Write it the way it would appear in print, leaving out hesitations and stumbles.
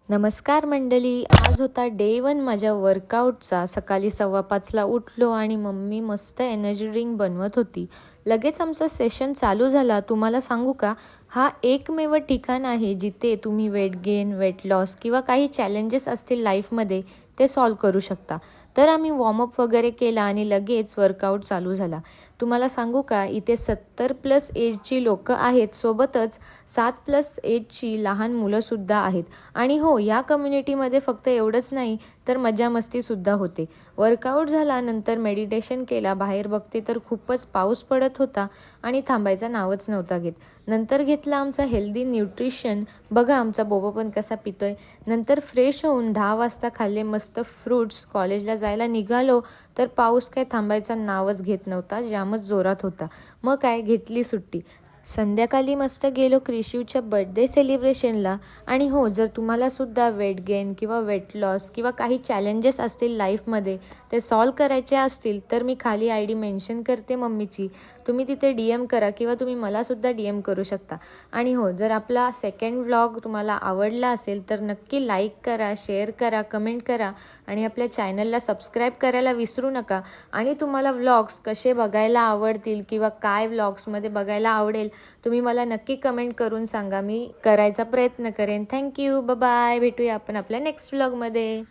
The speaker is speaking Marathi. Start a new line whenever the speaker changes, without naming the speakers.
नमस्कार मंडळी. आज होता डे 1 माझ्या वर्कआउटचा. सकाळी 5:15ला उठलो आणि मम्मी मस्त एनर्जी ड्रिंक बनवत होती. लगेच आमचा सेशन चालू झाला. तुम्हाला सांगू का, हा एकमेव ठिकाण आहे जिथे तुम्ही वेट गेन, वेट लॉस किंवा काही चॅलेंजेस असतील लाईफमध्ये ते सॉल्व करू शकता. तर आम्ही वॉर्मअप वगैरे केला आणि लगेच वर्कआउट चालू झाला. तुम्हाला सांगू का, इथे 70+ एजची लोकं आहेत, सोबतच 7+ एजची लहान मुलंसुद्धा आहेत. आणि हो, या कम्युनिटीमध्ये फक्त एवढंच नाही तर मजा-मस्तीसुद्धा होते. वर्कआउट झाला, नंतर मेडिटेशन केला. बाहेर बघते तर खूपच पाऊस पडत होता आणि थांबायचं नावच नव्हता घेत. नंतर घेतला आमचा हेल्दी न्यूट्रिशन. बघा आमचा बोबो पण कसा पितोय. नंतर फ्रेश होऊन 10 वाजता खाल्ले मस्त फ्रूट्स. कॉलेजला जायला निघालो तर पाऊस काय थांबायचा नावच घेत नव्हता. जामच जोरात होता. मग काय, घेतली सुट्टी. संध्याकाळी मस्त गेलो क्रिशिवच्या बर्थडे सेलिब्रेशनला. आणि हो, जर तुम्हालासुद्धा वेट गेन किंवा वेट लॉस किंवा काही चॅलेंजेस असतील लाईफमध्ये ते सॉल्व करायचे असतील तर मी खाली ID मेन्शन करते मम्मीची. तुम्ही तिथे DM करा किंवा तुम्ही मलासुद्धा DM करू शकता. आणि हो, जर आपला सेकंड व्लॉग तुम्हाला आवडला असेल तर नक्की लाईक करा, शेअर करा, कमेंट करा आणि आपल्या चॅनलला सबस्क्राईब करायला विसरू नका. आणि तुम्हाला व्लॉग्स कसे बघायला आवडतील किंवा काय व्लॉग्समध्ये बघायला आवडेल तुम्ही मला नक्की कमेंट करून सांगा. मी करायचा प्रयत्न करेन. थँक्यू. बाय. भेटूया आपण आपल्या नेक्स्ट व्लॉगमध्ये.